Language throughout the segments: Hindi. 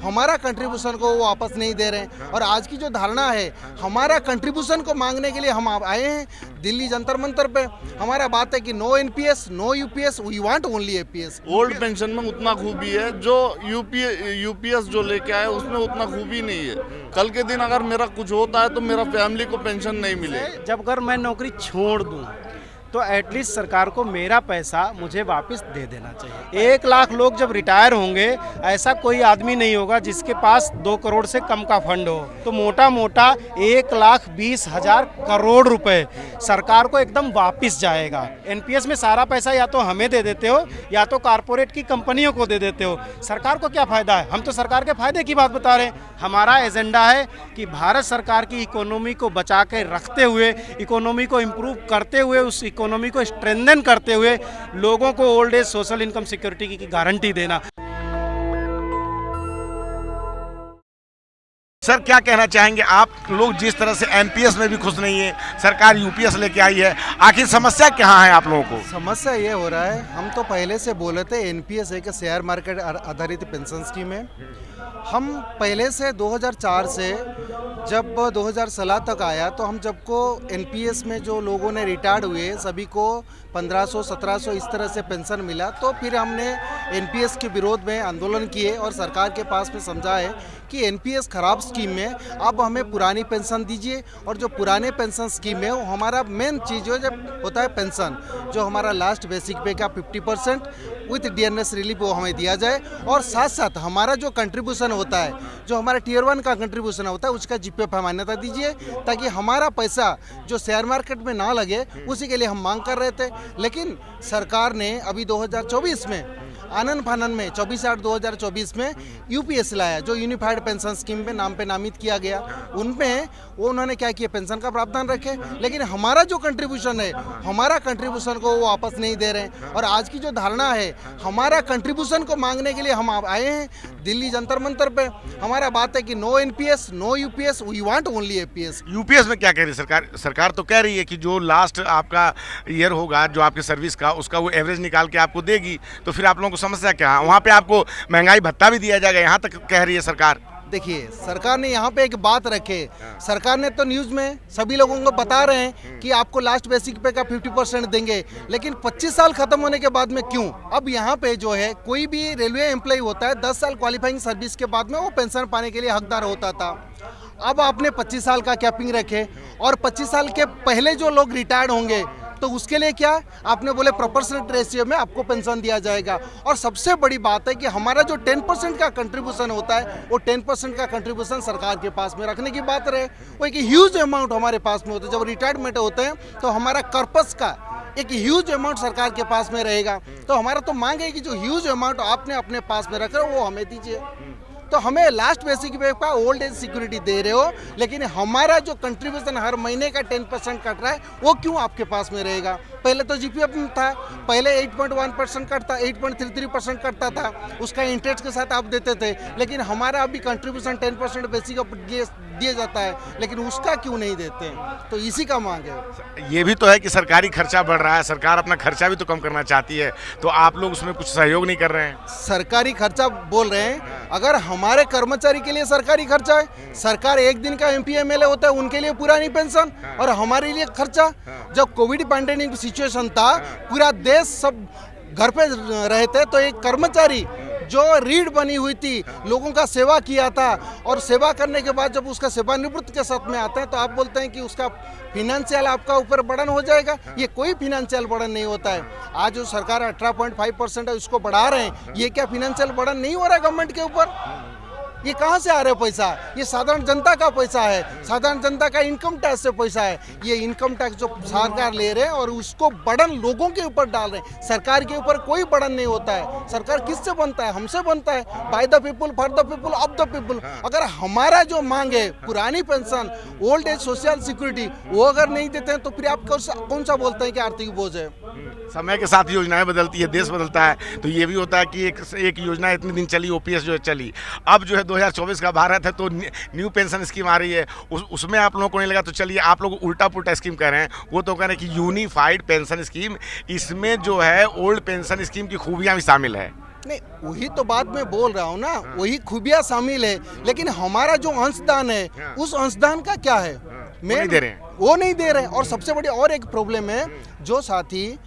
हमारा कंट्रीब्यूशन को वो वापस नहीं दे रहे हैं। और आज की जो धारणा है, हमारा कंट्रीब्यूशन को मांगने के लिए हम आए हैं दिल्ली जंतर मंतर पे। हमारा बात है कि no NPS, no UPS, we want only APS. Old pension में उतना खूबी है, जो यूपीएस जो लेके आए उसमें उतना खूबी नहीं है। कल के दिन अगर मेरा कुछ होता है तो मेरा फैमिली को पेंशन नहीं मिलेगी। जब अगर मैं नौकरी छोड़ दूं तो एटलीस्ट सरकार को मेरा पैसा मुझे वापस दे देना चाहिए। 1 लाख लोग जब रिटायर होंगे, ऐसा कोई आदमी नहीं होगा जिसके पास 2 करोड़ से कम का फंड हो। तो मोटा मोटा 1,20,000 करोड़ रुपए सरकार को एकदम वापस जाएगा। एनपीएस में सारा पैसा या तो हमें दे देते हो या तो कारपोरेट की कंपनियों को दे देते हो। सरकार को क्या फ़ायदा है? हम तो सरकार के फायदे की बात बता रहे हैं। हमारा एजेंडा है कि भारत सरकार की इकोनॉमी को बचा के रखते हुए, इकोनॉमी को इम्प्रूव करते हुए, उस इकोनॉमी को स्ट्रेंथन करते हुए लोगों को old age social income security की गारंटी देना। सर, क्या कहना चाहेंगे आप? लोग जिस तरह से एनपीएस में भी खुश नहीं है, सरकार यूपीएस लेके आई है, आखिर समस्या क्या है आप लोगों को? समस्या ये हो रहा है, हम तो पहले से बोले थे एनपीएस एक शेयर मार्केट आधारित पेंशन स्कीम है। हम पहले से 2004 से जब 2016 तक आया तो हम जब को एनपीएस में जो लोगों ने रिटायर्ड हुए सभी को 1500 1700 इस तरह से पेंशन मिला। तो फिर हमने एनपीएस के विरोध में आंदोलन किए और सरकार के पास में समझाए कि एनपीएस खराब स्कीम में अब हमें पुरानी पेंशन दीजिए। और जो पुराने पेंशन स्कीम है वो हमारा मेन चीज़ है, जब होता है पेंशन, जो हमारा लास्ट बेसिक पे का 50% विथ डीएनएस रिलीफ वो हमें दिया जाए। और साथ साथ हमारा जो कंट्रीब्यूशन होता है, जो हमारा टियर 1 का कंट्रीब्यूशन होता है, उसका जीपीएफ मान्यता दीजिए, ताकि हमारा पैसा जो शेयर मार्केट में ना लगे, उसी के लिए हम मांग कर रहे थे। लेकिन सरकार ने अभी 2024 में आनन फानन में 24/8/2024 में यूपीएस लाया, जो यूनिफाइड पेंशन स्कीम पे नामित किया गया। उनमें वो उन्होंने क्या किया, पेंशन का प्रावधान रखे, लेकिन हमारा जो कंट्रीब्यूशन है, हमारा कंट्रीब्यूशन को वो वापस नहीं दे रहे हैं। और आज की जो धारणा है, हमारा कंट्रीब्यूशन को मांगने के लिए हम आए हैं दिल्ली जंतर मंतर पे। हमारा बात है कि no NPS, no UPS, we want only APS. UPS में क्या कह रही है सरकार? सरकार तो कह रही है कि जो लास्ट आपका ईयर होगा, जो आपके सर्विस का, उसका वो एवरेज निकाल के आपको देगी। तो फिर आप लोगों को समस्या क्या है? वहाँ पे आपको महंगाई भत्ता भी दिया जाएगा, यहाँ तक कह रही है सरकार। देखिए, सरकार ने यहाँ पे एक बात रखे, सरकार ने तो न्यूज़ में सभी लोगों को बता रहे हैं कि आपको लास्ट बेसिक पे का 50% देंगे, लेकिन 25 साल खत्म होने के बाद में क्यों? अब यहाँ पे जो है, कोई भी रेलवे एम्प्लॉय होता है 10 साल क्वालिफाइंग सर्विस के बाद में वो पेंशन पाने के लिए हकदार होता था। अब आपने 25 साल का कैपिंग रखे और 25 साल के पहले जो लोग रिटायर्ड होंगे तो उसके लिए क्या आपने बोले, प्रोपोर्शनल रेशियो में आपको पेंशन दिया जाएगा। और सबसे बड़ी बात है कि हमारा जो 10% का कंट्रीब्यूशन होता है, वो 10% का कंट्रीब्यूशन सरकार के पास में रखने की बात रहे। वो एक ह्यूज अमाउंट हमारे पास में होता है। जब रिटायरमेंट होते हैं तो हमारा कर्पस का एक ह्यूज अमाउंट सरकार के पास में रहेगा। तो हमारा तो मांग है कि जो ह्यूज अमाउंट आपने अपने पास में रखा वो हमें दीजिए। तो हमें लास्ट बेसिक पे का ओल्ड एज सिक्योरिटी दे रहे हो, लेकिन हमारा जो कंट्रीब्यूशन हर महीने का 10% कट रहा है, वो क्यों आपके पास में रहेगा? पहले तो जीपीएफ था, पहले 8.1% कटता, 8.33% कटता था, उसका इंटरेस्ट के साथ आप देते थे। लेकिन हमारा अभी कंट्रीब्यूशन 10% बेसिक दिया जाता है, लेकिन उसका क्यों नहीं देते? तो इसी का मांग है। ये भी तो है कि सरकारी खर्चा बढ़ रहा है, सरकार अपना खर्चा भी तो कम करना चाहती है, तो आप लोग उसमें कुछ सहयोग नहीं कर रहे हैं? सरकारी खर्चा बोल रहे हैं, अगर हमारे कर्मचारी के लिए सरकारी खर्चा है, सरकार एक दिन का एमपी एमएलए होता है उनके लिए पुरानी पेंशन, और हमारे लिए खर्चा। जब कोविड पैंडेमिक सिचुएशन था, पूरा देश सब घर पे रहे थे, तो एक कर्मचारी जो रीढ़ बनी हुई थी, लोगों का सेवा किया था, और सेवा करने के बाद जब उसका सेवानिवृत्त के साथ में आता है तो आप बोलते हैं कि उसका फिनेंशियल आपका ऊपर बर्डन हो जाएगा। ये कोई फिनेंशियल बर्डन नहीं होता है। आज जो सरकार 18.5% है उसको बढ़ा रहे हैं, ये क्या फिनेंशियल बर्डन नहीं हो रहा है गवर्नमेंट के ऊपर? ये कहाँ से आ रहा है पैसा? ये साधारण जनता का पैसा है, साधारण जनता का इनकम टैक्स से पैसा है। ये इनकम टैक्स जो सरकार ले रहे हैं और उसको बर्डन लोगों के ऊपर डाल रहे हैं। सरकार के ऊपर कोई बर्डन नहीं होता है। सरकार किससे बनता है? हमसे बनता है, by the people, for the people, of the people. अगर हमारा जो मांग है, पुरानी pension, old age social security, वो अगर नहीं देते हैं तो फिर आप कौन सा बोलते हैं कि आर्थिक बोझ है? समय के साथ योजनाएं बदलती है, देश बदलता है, तो ये भी होता है कि एक योजना इतने दिन चली, ओपीएस जो है चली, अब जो है 2024 का भारत है तो न्यू पेंशन स्कीम आ रही है, उसमें आप लोगों को नहीं लगा तो चलिए आप लोग उल्टा पुल्टा स्कीम कह रहे हैं। वो तो कह रहे हैं कि यूनिफाइड पेंशन स्कीम, इसमें जो है ओल्ड पेंशन स्कीम की खूबियाँ भी शामिल है। नहीं, वही तो बात मैं बोल रहा हूँ ना, वही खूबियाँ शामिल है, लेकिन हमारा जो अंशदान है उस अंशदान का क्या है? नहीं दे रहे हैं। वो नहीं दे रहे हैं। और सबसे बड़ी और एक प्रॉब्लम है, जो साथी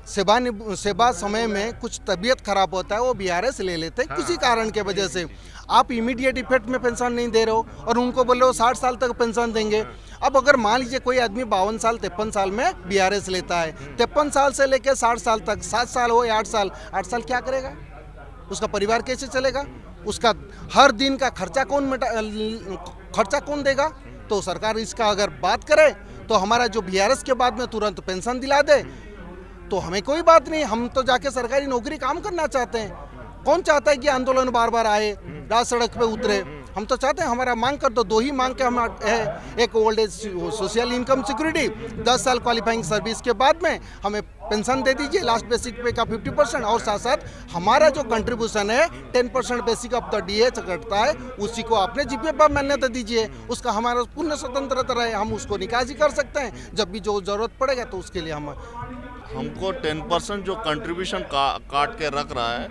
सेवा समय में कुछ तबीयत खराब होता है वो बीआरएस ले लेते हैं किसी कारण के वजह से। आप इमीडिएट इफेक्ट में पेंशन नहीं दे रहे हो और उनको बोले हो 60 साल तक पेंशन देंगे। अब अगर मान लीजिए कोई आदमी 52 साल 53 साल में बीआरएस लेता है, 53 साल से लेकर 60 साल तक, 7 साल हो या 8 साल क्या करेगा? उसका परिवार कैसे चलेगा? उसका हर दिन का खर्चा कौन देगा? तो सरकार इसका अगर बात करे तो हमारा जो बीआरएस के बाद में तुरंत पेंशन दिला दे तो हमें कोई बात नहीं, हम तो जाके सरकारी नौकरी काम करना चाहते हैं। कौन चाहता है कि आंदोलन बार बार आए, रात सड़क पे उतरे? हम तो चाहते हैं हमारा मांग कर दो। दो ही मांग के हम है, एक old age social income security, 10 साल क्वालिफाइंग सर्विस के बाद में हमें पेंशन दे दीजिए लास्ट बेसिक पे का 50%, और साथ साथ हमारा जो कंट्रीब्यूशन है 10% बेसिक ऑफ द डीएच कटता है उसी को आपने जीपीएफ पर मान्यता दीजिए। उसका हमारा पूर्ण स्वतंत्रता रहे, हम उसको निकासी कर सकते हैं जब भी जो जरूरत पड़ेगा, तो उसके लिए हमको 10% जो कंट्रीब्यूशन काट के रख रहा है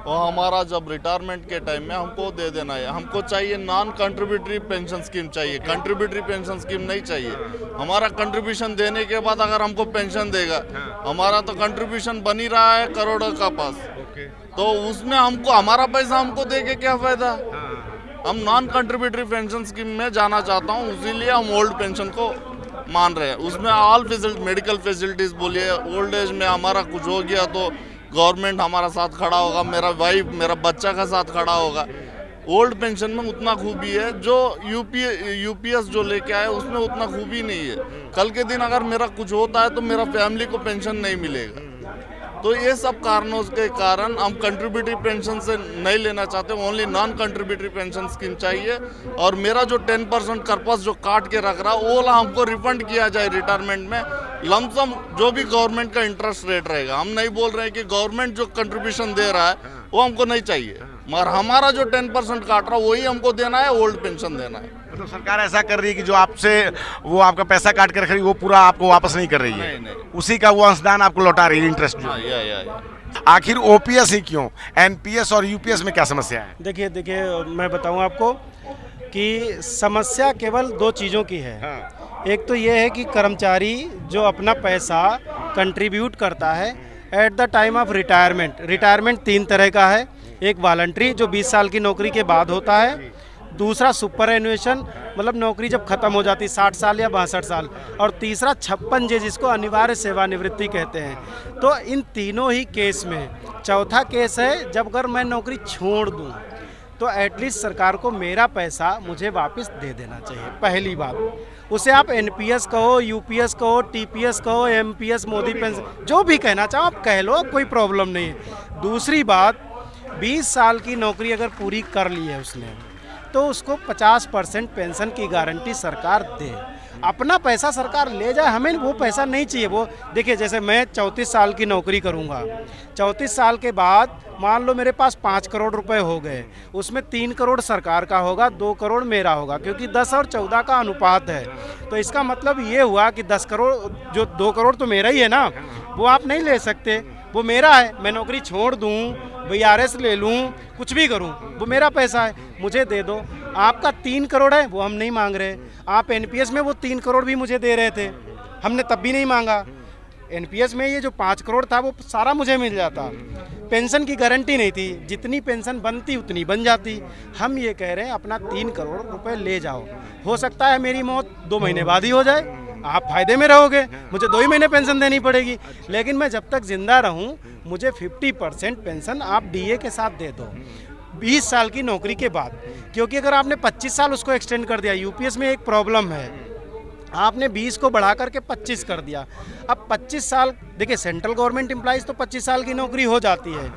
वो हमारा जब रिटायरमेंट के टाइम में हमको दे देना है। हमको चाहिए नॉन कंट्रीब्यूटरी पेंशन स्कीम चाहिए, कंट्रीब्यूटरी पेंशन स्कीम नहीं चाहिए। हमारा कंट्रीब्यूशन देने के बाद अगर हमको पेंशन देगा, हमारा तो कंट्रीब्यूशन बन ही रहा है करोड़ों का पास, तो उसमें हमको हमारा पैसा हमको दे के क्या फायदा? हम नॉन कंट्रीब्यूटरी पेंशन स्कीम में जाना चाहता हूँ, इसीलिए हम ओल्ड पेंशन को मान रहे हैं। उसमें ऑल फैसिलिटी, मेडिकल फैसिलिटीज बोलिए, ओल्ड एज में हमारा कुछ हो गया तो गवर्नमेंट हमारा साथ खड़ा होगा, मेरा वाइफ मेरा बच्चा का साथ खड़ा होगा। ओल्ड पेंशन में उतना खूबी है, जो यूपीएस जो लेके आए उसमें उतना खूबी नहीं है। कल के दिन अगर मेरा कुछ होता है तो मेरा फैमिली को पेंशन नहीं मिलेगा। तो ये सब कारणों के कारण हम कंट्रीब्यूटरी पेंशन से नहीं लेना चाहते, only non contributory pension scheme चाहिए। और मेरा जो 10% कर्पस जो काट के रख रहा है वो हमको रिफंड किया जाए रिटायरमेंट में, लमसम जो भी गवर्नमेंट का इंटरेस्ट रेट रहेगा। हम नहीं बोल रहे हैं कि गवर्नमेंट जो कंट्रीब्यूशन दे रहा है वो हमको नहीं चाहिए, मगर हमारा जो 10% काट रहा है वही हमको देना है, ओल्ड पेंशन देना है। मतलब सरकार ऐसा कर रही है कि जो आपसे वो आपका पैसा काट कर रख रही है वो पूरा आपको वापस नहीं कर रही है, नहीं। उसी का वो अंशदान आपको लौटा रही है, इंटरेस्ट जो। या। आखिर ओपीएस ही क्यों? एनपीएस और यूपीएस में क्या समस्या है? देखिए मैं बताऊं आपको कि समस्या केवल 2 चीज़ों की है। एक तो ये है कि कर्मचारी जो अपना पैसा कंट्रीब्यूट करता है at the time of retirement 3 तरह का है। एक वॉलंटरी जो 20 साल की नौकरी के बाद होता है, दूसरा सुपर एनुएशन मतलब नौकरी जब खत्म हो जाती 60 साल या 62 साल, और तीसरा 56J जिसको अनिवार्य सेवानिवृत्ति कहते हैं। तो इन तीनों ही केस में चौथा केस है जब अगर मैं नौकरी छोड़ दूं तो एटलीस्ट सरकार को मेरा पैसा मुझे वापस दे देना चाहिए, पहली बात। उसे आप एनपीएस कहो, यूपीएस कहो, टीपीएस कहो, एमपीएस, मोदी पेंशन, जो भी कहना चाहो आप कह लो, कोई प्रॉब्लम नहीं है। दूसरी बात, 20 साल की नौकरी अगर पूरी कर ली है उसने तो उसको 50% पेंशन की गारंटी सरकार दे। अपना पैसा सरकार ले जाए, हमें वो पैसा नहीं चाहिए। वो देखिए, जैसे मैं 34 साल की नौकरी करूँगा, 34 साल के बाद मान लो मेरे पास 5 करोड़ रुपए हो गए, उसमें 3 करोड़ सरकार का होगा, 2 करोड़ मेरा होगा, क्योंकि 10 और 14 का अनुपात है। तो इसका मतलब ये हुआ कि 10 करोड़, जो 2 करोड़ तो मेरा ही है ना, वो आप नहीं ले सकते, वो मेरा है। मैं नौकरी छोड़ दूँ, बीआरएस ले लूँ, कुछ भी करूँ, वो मेरा पैसा है, मुझे दे दो। आपका 3 करोड़ है, वो हम नहीं मांग रहे। आप एनपीएस में वो 3 करोड़ भी मुझे दे रहे थे, हमने तब भी नहीं मांगा। एनपीएस में ये जो 5 करोड़ था वो सारा मुझे मिल जाता। पेंशन की गारंटी नहीं थी, जितनी पेंशन बनती उतनी बन जाती। हम ये कह रहे हैं अपना 3 करोड़ रुपए ले जाओ। हो सकता है मेरी मौत 2 महीने बाद ही हो जाए, आप फायदे में रहोगे, मुझे 2 ही महीने पेंशन देनी पड़ेगी, लेकिन मैं जब तक जिंदा रहूं मुझे 50% पेंशन आप डीए के साथ दे दो 20 साल की नौकरी के बाद। क्योंकि अगर आपने 25 साल उसको एक्सटेंड कर दिया, यूपीएस में एक प्रॉब्लम है, आपने 20 को बढ़ा करके 25 कर दिया। अब 25 साल, देखिए सेंट्रल गवर्नमेंट एम्प्लॉइज़ तो 25 साल की नौकरी हो जाती है,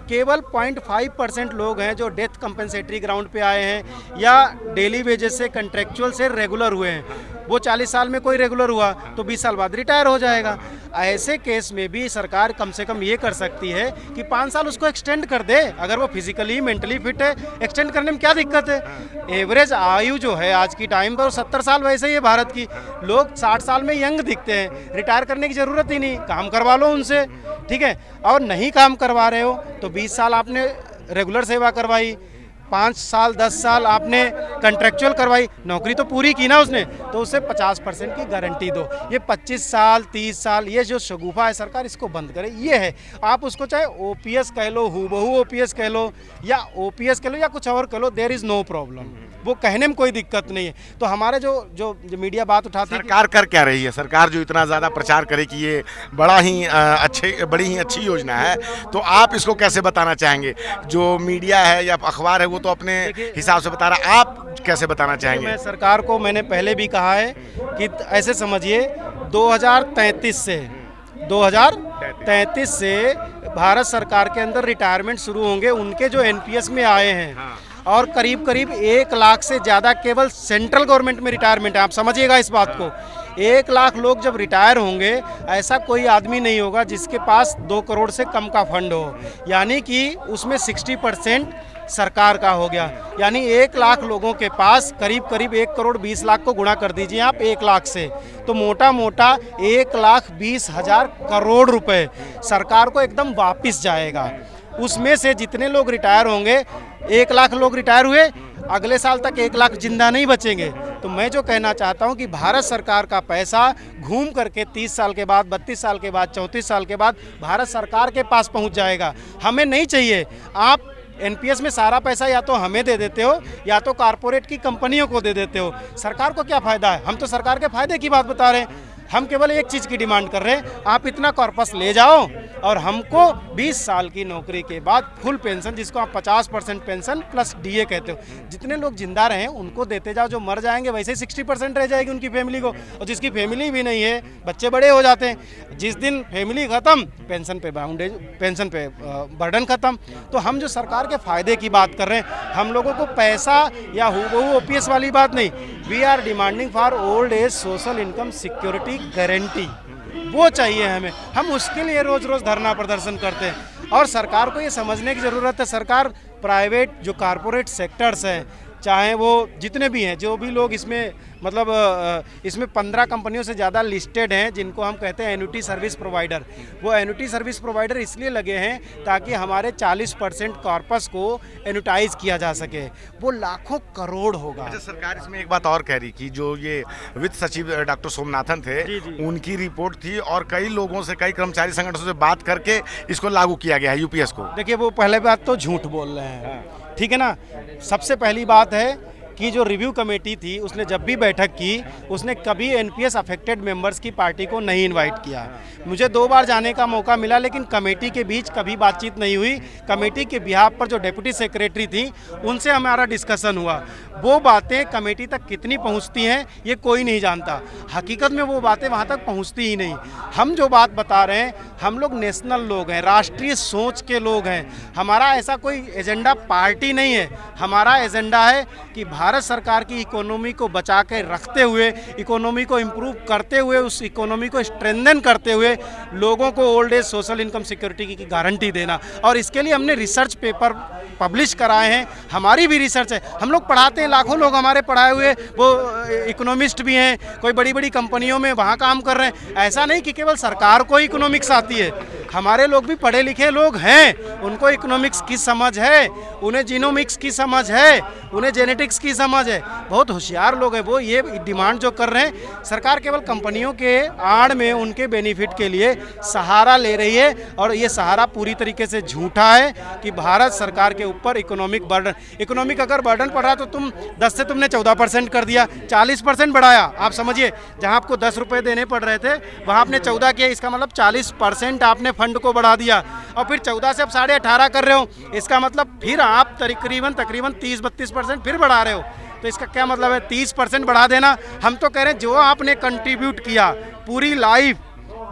केवल 0.5% लोग हैं जो डेथ कंपनसेटरी ग्राउंड पे आए हैं या डेली वेजेस से, कंट्रेक्चुअल से रेगुलर हुए हैं। वो 40 साल में कोई रेगुलर हुआ तो 20 साल बाद रिटायर हो जाएगा। ऐसे केस में भी सरकार कम से कम ये कर सकती है कि 5 साल उसको एक्सटेंड कर दे। अगर वो फिजिकली मेंटली फिट है, एक्सटेंड करने में क्या दिक्कत है। एवरेज आयु जो है आज की टाइम पर 70 साल वैसे ही है भारत की। लोग 60 साल में यंग दिखते हैं, रिटायर करने की ज़रूरत ही नहीं, काम करवा लो उनसे, ठीक है। और नहीं काम करवा रहे हो तो 20 साल आपने रेगुलर सेवा करवाई, 5 साल 10 साल आपने कंट्रेक्चुअल करवाई, नौकरी तो पूरी की ना उसने, तो उसे 50% की गारंटी दो। ये 25 साल 30 साल ये जो शगुफा है सरकार इसको बंद करे। ये है, आप उसको चाहे ओपीएस कह लो, हूबहू ओपीएस कह लो या ओपीएस कह लो या कुछ और कह लो, देयर इज़ नो प्रॉब्लम, वो कहने में कोई दिक्कत नहीं है। तो हमारे जो मीडिया बात उठाती है, सरकार कर क्या रही है? सरकार जो इतना ज़्यादा प्रचार करे कि ये बड़ी ही अच्छी योजना है, तो आप इसको कैसे बताना चाहेंगे? जो मीडिया है या अखबार है वो तो अपने हिसाब से बता रहा है, आप कैसे बताना चाहेंगे? मैं सरकार को मैंने पहले भी कहा है कि ऐसे समझिए 2033 से भारत सरकार के अंदर रिटायरमेंट शुरू होंगे उनके जो एनपीएस में आए हैं, और करीब करीब 1 लाख से ज़्यादा केवल सेंट्रल गवर्नमेंट में रिटायरमेंट है। आप समझिएगा इस बात को, 1 लाख लोग जब रिटायर होंगे, ऐसा कोई आदमी नहीं होगा जिसके पास 2 करोड़ से कम का फंड हो, यानी कि उसमें 60% सरकार का हो गया। यानी 1 लाख लोगों के पास करीब करीब 1 करोड़ 20 लाख को गुणा कर दीजिए आप 1 लाख से, तो मोटा मोटा 1,20,000 करोड़ रुपए सरकार को एकदम वापस जाएगा। उसमें से जितने लोग रिटायर होंगे, 1 लाख लोग रिटायर हुए, अगले साल तक 1 लाख जिंदा नहीं बचेंगे। तो मैं जो कहना चाहता हूं कि भारत सरकार का पैसा घूम करके 30 साल के बाद, 32 साल के बाद, 34 साल के बाद भारत सरकार के पास पहुंच जाएगा। हमें नहीं चाहिए। आप एनपीएस में सारा पैसा या तो हमें दे देते हो या तो कारपोरेट की कंपनियों को दे देते हो। सरकार को क्या फ़ायदा है? हम तो सरकार के फ़ायदे की बात बता रहे हैं। हम केवल एक चीज़ की डिमांड कर रहे हैं, आप इतना कॉर्पस ले जाओ और हमको 20 साल की नौकरी के बाद फुल पेंशन, जिसको आप 50% पेंशन प्लस डीए कहते हो, जितने लोग जिंदा रहे उनको देते जाओ। जो मर जाएंगे वैसे ही 60% रह जाएगी उनकी फैमिली को, और जिसकी फैमिली भी नहीं है, बच्चे बड़े हो जाते हैं, जिस दिन फैमिली ख़त्म पेंशन पे बाउंडेज, पेंशन पे बर्डन ख़त्म। तो हम जो सरकार के फ़ायदे की बात कर रहे हैं, हम लोगों को पैसा या हूबहू ओपीएस वाली बात नहीं, we are demanding for old age social income security guarantee, वो चाहिए हमें। हम उसके लिए रोज़ रोज़ धरना प्रदर्शन करते हैं। और सरकार को ये समझने की ज़रूरत है, सरकार प्राइवेट जो कारपोरेट सेक्टर्स हैं, चाहे वो जितने भी हैं, जो भी लोग इसमें मतलब इसमें 15 कंपनियों से ज़्यादा लिस्टेड हैं जिनको हम कहते हैं एन्युटी सर्विस प्रोवाइडर। वो एन्युटी सर्विस प्रोवाइडर इसलिए लगे हैं ताकि हमारे 40% कॉर्पस को एन्युटाइज किया जा सके। वो लाखों करोड़ होगा। अच्छा, सरकार इसमें एक बात और कह रही कि जो ये वित्त सचिव डॉक्टर सोमनाथन थे, उनकी रिपोर्ट थी और कई लोगों से, कई कर्मचारी संगठनों से बात करके इसको लागू किया गया है यूपीएस को। देखिए, वो पहले बात तो झूठ बोल रहे हैं, ठीक है ना। सबसे पहली बात है कि जो रिव्यू कमेटी थी उसने जब भी बैठक की, उसने कभी एनपीएस अफेक्टेड मेंबर्स की पार्टी को नहीं इनवाइट किया। मुझे 2 बार जाने का मौका मिला, लेकिन कमेटी के बीच कभी बातचीत नहीं हुई। कमेटी के बिहाफ पर जो डेप्यूटी सेक्रेटरी थी उनसे हमारा डिस्कशन हुआ। वो बातें कमेटी तक कितनी पहुंचती हैं ये कोई नहीं जानता। हकीकत में वो बातें वहां तक पहुंचती ही नहीं। हम जो बात बता रहे हैं, हम लोग नेशनल लोग हैं, राष्ट्रीय सोच के लोग हैं। हमारा ऐसा कोई एजेंडा पार्टी नहीं है। हमारा एजेंडा है कि भारत सरकार की इकोनॉमी को बचा के रखते हुए, इकोनॉमी को इम्प्रूव करते हुए, उस इकोनॉमी को स्ट्रेंथन करते हुए लोगों को old age social income security की गारंटी देना। और इसके लिए हमने रिसर्च पेपर पब्लिश कराए हैं। हमारी भी रिसर्च है, हम लोग पढ़ाते हैं। लाखों लोग हमारे पढ़ाए हुए वो इकोनॉमिस्ट भी हैं, कोई बड़ी बड़ी कंपनियों में वहाँ काम कर रहे हैं। ऐसा नहीं कि केवल सरकार को इकोनॉमिक्स आती है, हमारे लोग भी पढ़े लिखे लोग हैं, उनको इकोनॉमिक्स की समझ है, उन्हें जीनोमिक्स की समझ है, उन्हें जेनेटिक्स की समझ है। बहुत होशियार लोग हैं वो। ये डिमांड जो कर रहे हैं, सरकार केवल कंपनियों के आड़ में उनके बेनिफिट के लिए सहारा ले रही है, और ये सहारा पूरी तरीके से झूठा है कि भारत सरकार के ऊपर इकोनॉमिक अगर बर्डन पड़ रहा तो तुम 10 से तुमने 14% कर दिया, 40% बढ़ाया। आप समझिए, जहां आपको 10 रुपये देने पड़ रहे थे वहां आपने 14 किया, इसका मतलब 40% आपने फंड को बढ़ा दिया। और फिर 14 से आप 18.5 कर रहे हो, इसका मतलब फिर आप तकरीबन 30-32% फिर बढ़ा रहे हो। तो इसका क्या मतलब है? 30% बढ़ा देना। हम तो कह रहे हैं जो आपने कंट्रीब्यूट किया पूरी लाइफ,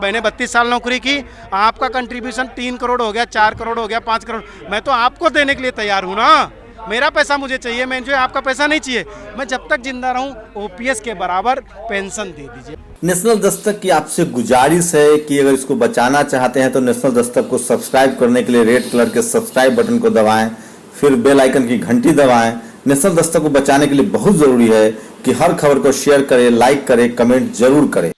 मैंने 32 साल नौकरी की, आपका कंट्रीब्यूशन 3 करोड़ हो गया, 4 करोड़ हो गया, 5 करोड़, मैं तो आपको देने के लिए तैयार हूँ ना। मेरा पैसा मुझे चाहिए, मैं एनजीओ आपका पैसा नहीं चाहिए। मैं जब तक जिंदा रहूं ओपीएस के बराबर पेंशन दे दीजिए। नेशनल दस्तक की आपसे गुजारिश है कि अगर इसको बचाना चाहते हैं तो नेशनल दस्तक को सब्सक्राइब करने के लिए रेड कलर के सब्सक्राइब बटन को दबाएं, फिर बेल आइकन की घंटी दबाएं। नेशनल दस्तक को बचाने के लिए बहुत ज़रूरी है कि हर खबर को शेयर करें, लाइक करें, कमेंट जरूर करें।